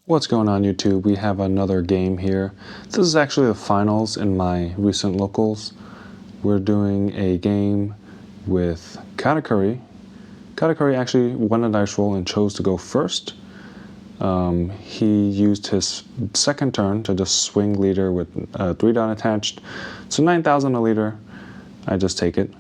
What's going on YouTube? We have another game here. This is actually the finals in my recent locals. We're doing a game with Katakuri. Katakuri actually won a dice roll and chose to go first. He used his second turn to just swing leader with 3 down attached. So 9,000 a leader. I just take it.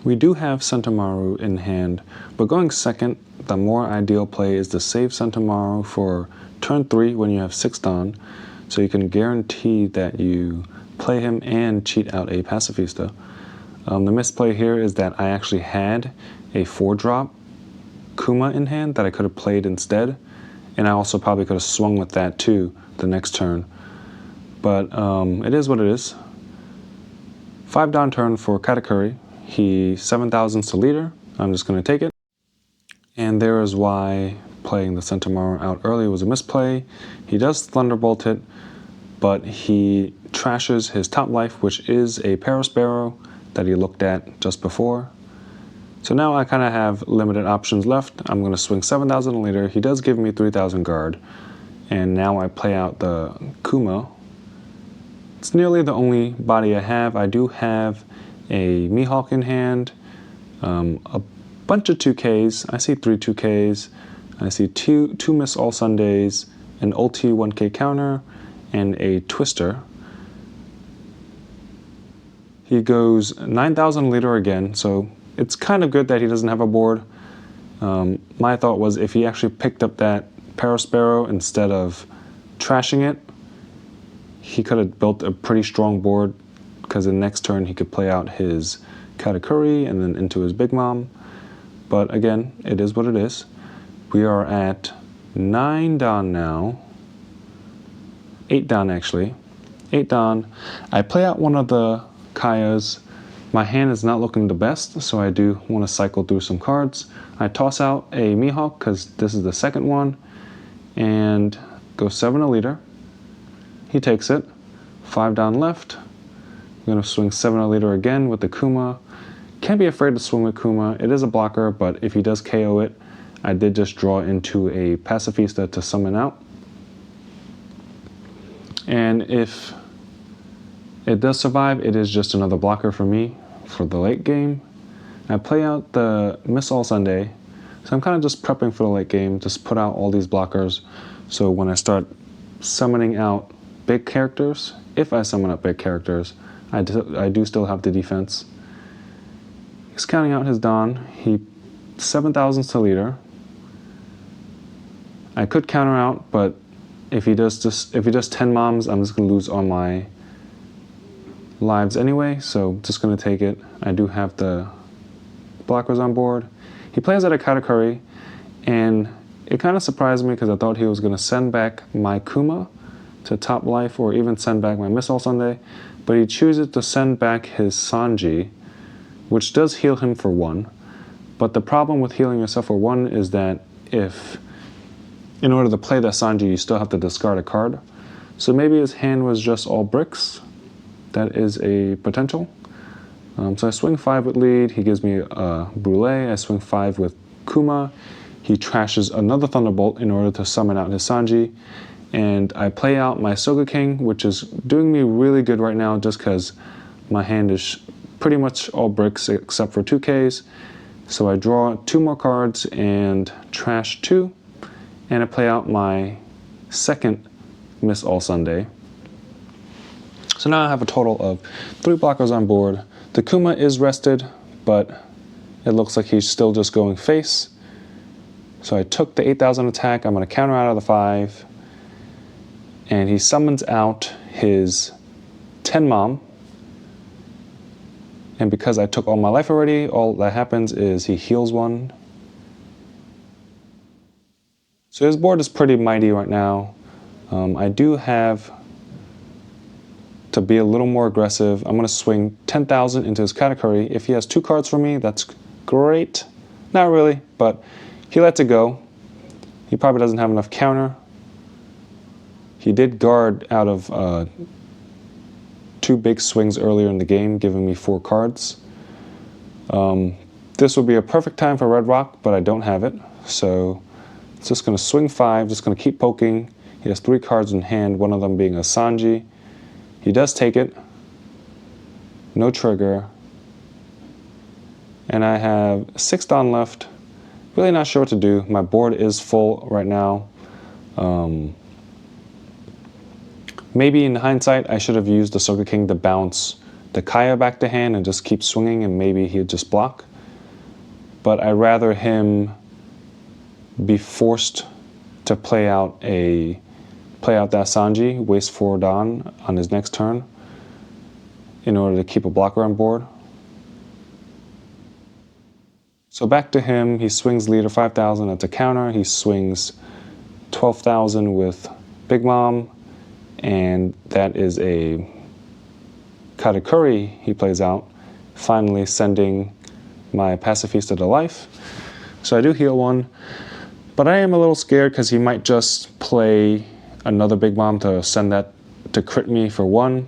We do have Sentomaru in hand, but going second, the more ideal play is to save Sentomaru for turn 3 when you have 6 Dawn, so you can guarantee that you play him and cheat out a Pacifista. The misplay here is that I actually had a 4-drop Kuma in hand that I could have played instead, and I also probably could have swung with that too the next turn. But it is what it is. 5 Dawn turn for Katakuri. He 7,000's to leader. I'm just going to take it. And there is why playing the Sentomaru out early was a misplay. He does Thunderbolt it, but he trashes his top life, which is a Parasparrow that he looked at just before. So now I kind of have limited options left. I'm going to swing 7,000 a leader. He does give me 3,000 guard. And now I play out the Kuma. It's nearly the only body I have. I do have a Mihawk in hand, a bunch of 2Ks. I see 3 2Ks. I see two Miss All Sundays, an ulti 1K counter, and a Twister. He goes 9,000 leader again, so it's kind of good that he doesn't have a board. My thought was if he actually picked up that Parasparrow instead of trashing it, he could have built a pretty strong board, because the next turn he could play out his Katakuri and then into his Big Mom. But again, it is what it is. We are at 9 Dawn now. 8 Dawn actually. 8 Dawn. I play out one of the Kayas. My hand is not looking the best, so I do want to cycle through some cards. I toss out a Mihawk because this is the second one, and go 7 a leader. He takes it. 5 Dawn left. I'm going to swing 7 a leader again with the Kuma. Can't be afraid to swing with Kuma. It is a blocker, but if he does KO it, I did just draw into a Pacifista to summon out. And if it does survive, it is just another blocker for me for the late game. I play out the Miss All Sunday, so I'm kind of just prepping for the late game, just put out all these blockers, so when I start summoning out big characters, if I summon up big characters, I do still have the defense. He's counting out his Dawn. He 7,000's to leader. I could counter out, but if he does 10 moms, I'm just gonna lose all my lives anyway, so just gonna take it. I do have the blockers on board. He plays out a Katakuri, and it kind of surprised me because I thought he was gonna send back my Kuma to top life, or even send back my Miss All Sunday, but he chooses to send back his Sanji, which does heal him for 1. But the problem with healing yourself for 1 is that if, in order to play that Sanji, you still have to discard a card. So maybe his hand was just all bricks. That is a potential. So I swing 5 with lead. He gives me a Brûlée. I swing 5 with Kuma. He trashes another Thunderbolt in order to summon out his Sanji. And I play out my Soga King, which is doing me really good right now just because my hand is pretty much all bricks except for 2Ks. So I draw 2 more cards and trash 2. And I play out my second Miss All Sunday. So now I have a total of 3 blockers on board. The Kuma is rested, but it looks like he's still just going face. So I took the 8,000 attack. I'm going to counter out of the 5. And he summons out his 10 mom. And because I took all my life already, all that happens is he heals 1. So his board is pretty mighty right now. I do have to be a little more aggressive. I'm going to swing 10,000 into his Katakuri. If he has 2 cards for me, that's great. Not really, but he lets it go. He probably doesn't have enough counter. He did guard out of 2 big swings earlier in the game, giving me 4 cards. This would be a perfect time for Red Rock, but I don't have it. So It's just going to swing 5, just going to keep poking. He has 3 cards in hand, one of them being a Sanji. He does take it. No trigger. And I have 6 Dawn left. Really not sure what to do. My board is full right now. Maybe in hindsight, I should have used the Soga King to bounce the Kaya back to hand and just keep swinging, and maybe he'd just block. But I'd rather him be forced to play out that Sanji, waste 4 Dawn on his next turn in order to keep a blocker on board. So back to him, he swings leader 5,000, that's a counter. He swings 12,000 with Big Mom, and that is a Katakuri he plays out, finally sending my Pacifista to life. So I do heal 1, but I am a little scared because he might just play another Big Mom to send that to crit me for 1.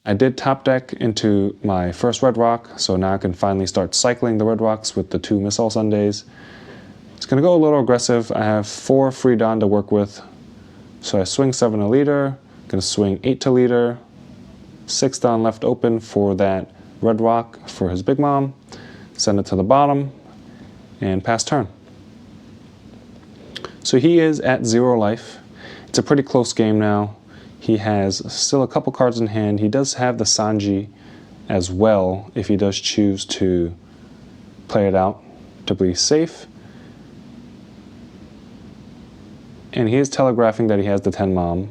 I did top deck into my first Red Rock, so now I can finally start cycling the Red Rocks with the 2 Missile Sundays. It's going to go a little aggressive. I have 4 free Dawn to work with. So I swing 7 to leader, going to swing 8 to leader, 6 Dawn left open for that Red Rock for his Big Mom, send it to the bottom, and pass turn. So he is at 0 life. It's a pretty close game now. He has still a couple cards in hand. He does have the Sanji as well if he does choose to play it out to be safe. And he is telegraphing that he has the 10 Mom.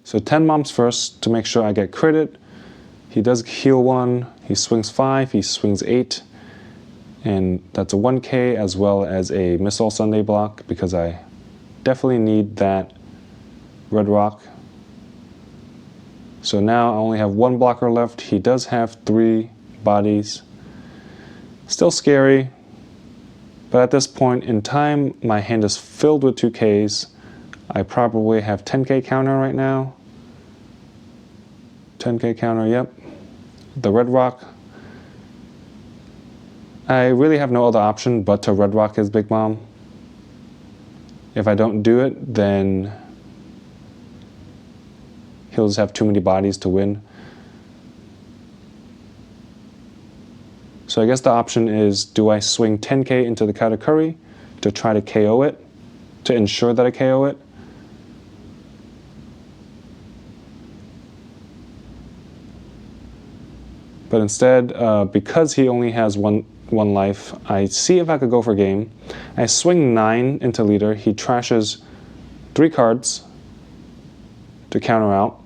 So 10 Moms first to make sure I get critted. He does heal 1. He swings 5. He swings 8. And that's a 1K as well as a Missile Sunday block because I definitely need that Red Rock. So now I only have 1 blocker left. He does have 3 bodies. Still scary, but at this point in time, my hand is filled with 2Ks. I probably have 10K counter right now. 10K counter, yep. The Red Rock. I really have no other option but to Red Rock his Big Mom. If I don't do it, then he'll just have too many bodies to win. So I guess the option is, do I swing 10K into the Katakuri to try to KO it, to ensure that I KO it? But instead, because he only has one life, I see if I could go for game. I swing 9 into leader. He trashes 3 cards to counter out.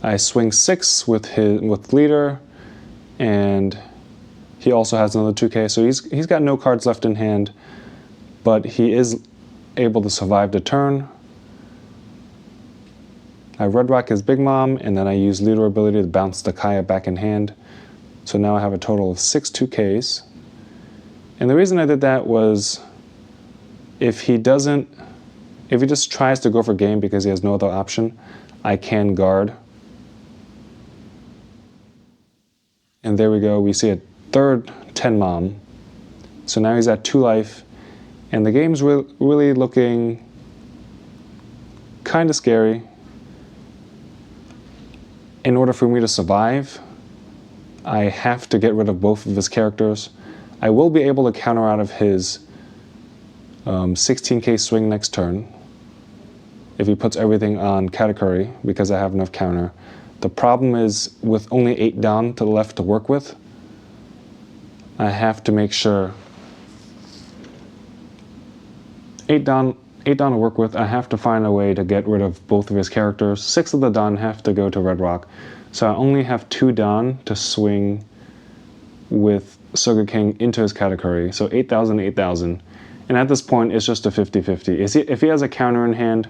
I swing 6 with leader, and he also has another 2K. So he's got no cards left in hand, but he is able to survive the turn. I Red Rock his Big Mom, and then I use leader ability to bounce the Kaya back in hand. So now I have a total of 6 2Ks. And the reason I did that was if he just tries to go for game because he has no other option, I can guard. And there we go, we see a third 10 Mom. So now he's at 2 life, and the game's really looking kind of scary. In order for me to survive, I have to get rid of both of his characters. I will be able to counter out of his 16K swing next turn if he puts everything on Katakuri because I have enough counter. The problem is with only 8 down to the left to work with, I have to make sure 8 down to work with, I have to find a way to get rid of both of his characters. 6 of the Dawn have to go to Red Rock. So I only have 2 Dawn to swing with Soga King into his Katakuri. So 8,000, 8,000. And at this point, it's just a 50-50. If he has a counter in hand,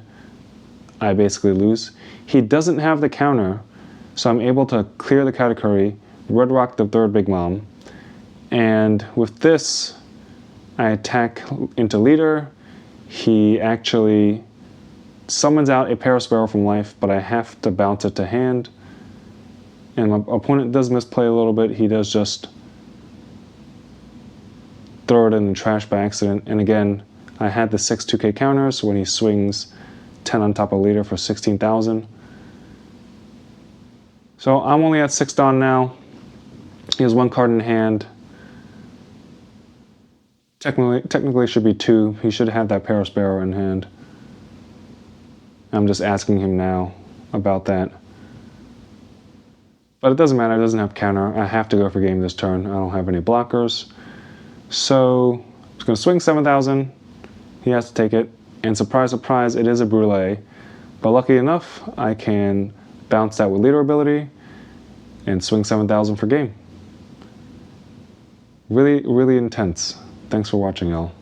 I basically lose. He doesn't have the counter, so I'm able to clear the Katakuri, Red Rock the third Big Mom. And with this, I attack into leader. He actually summons out a Parasparrow from life, but I have to bounce it to hand. And my opponent does misplay a little bit. He does just throw it in the trash by accident. And again, I had the 6 2K counter, so when he swings 10 on top of leader for 16,000. So I'm only at 6 Dawn now. He has 1 card in hand. Technically it should be 2. He should have that Paris Sparrow in hand. I'm just asking him now about that. But it doesn't matter, it doesn't have counter. I have to go for game this turn. I don't have any blockers. So he's going to swing 7,000. He has to take it. And surprise, surprise, it is a Brûlée. But lucky enough, I can bounce that with leader ability and swing 7,000 for game. Really, really intense. Thanks for watching, y'all.